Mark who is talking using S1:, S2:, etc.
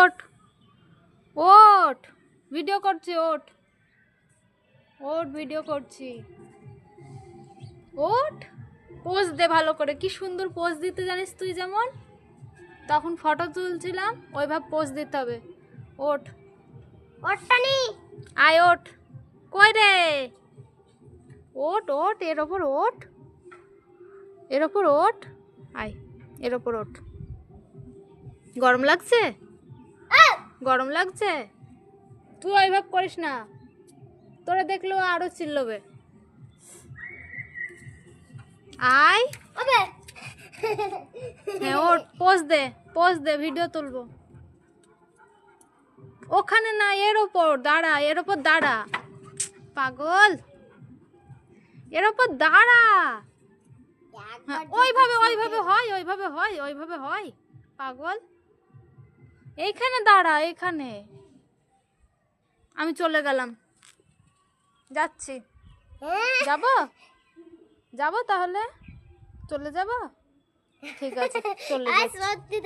S1: ওঠ ওঠ, ভিডিও করছি, ওঠ ওঠ, ভিডিও করছি, ওঠ। পোজ দে ভালো করে, কি সুন্দর পোজ দিতে জানিস তুই, যেমন তখন ফটো তুলছিলাম ওইভাবে পোজ দিতে হবে। ওঠ,
S2: ওঠটানি
S1: আয় ওঠ, কই রে, ওঠ ওঠ, এর ওপর ওঠ, এর ওপর ওঠ, আয় এর ওপর ওঠ। গরম লাগছে, গরম লাগছে, তুই ওইভাবে করিস না, তোরা দেখলেও আরো চিল্লবে। আয়,
S2: ওবে
S1: হ্যাঁ ওঠ, পোজ দে, পোজ দে, ভিডিও তুলবো। ওখানে না, এর ওপর দাঁড়া, এর ওপর দাঁড়া, পাগল, এর ওপর দাঁড়া। হ্যাঁ, ওইভাবে ওইভাবে হয়, ওইভাবে হয়, ওইভাবে হয়, পাগল। এইখানে দাঁড়া, এইখানে। আমি চলে গেলাম, যাচ্ছি, যাব, যাব তাহলে, চলে যাব, ঠিক আছে চলে যাচ্ছি।
S2: সত্যি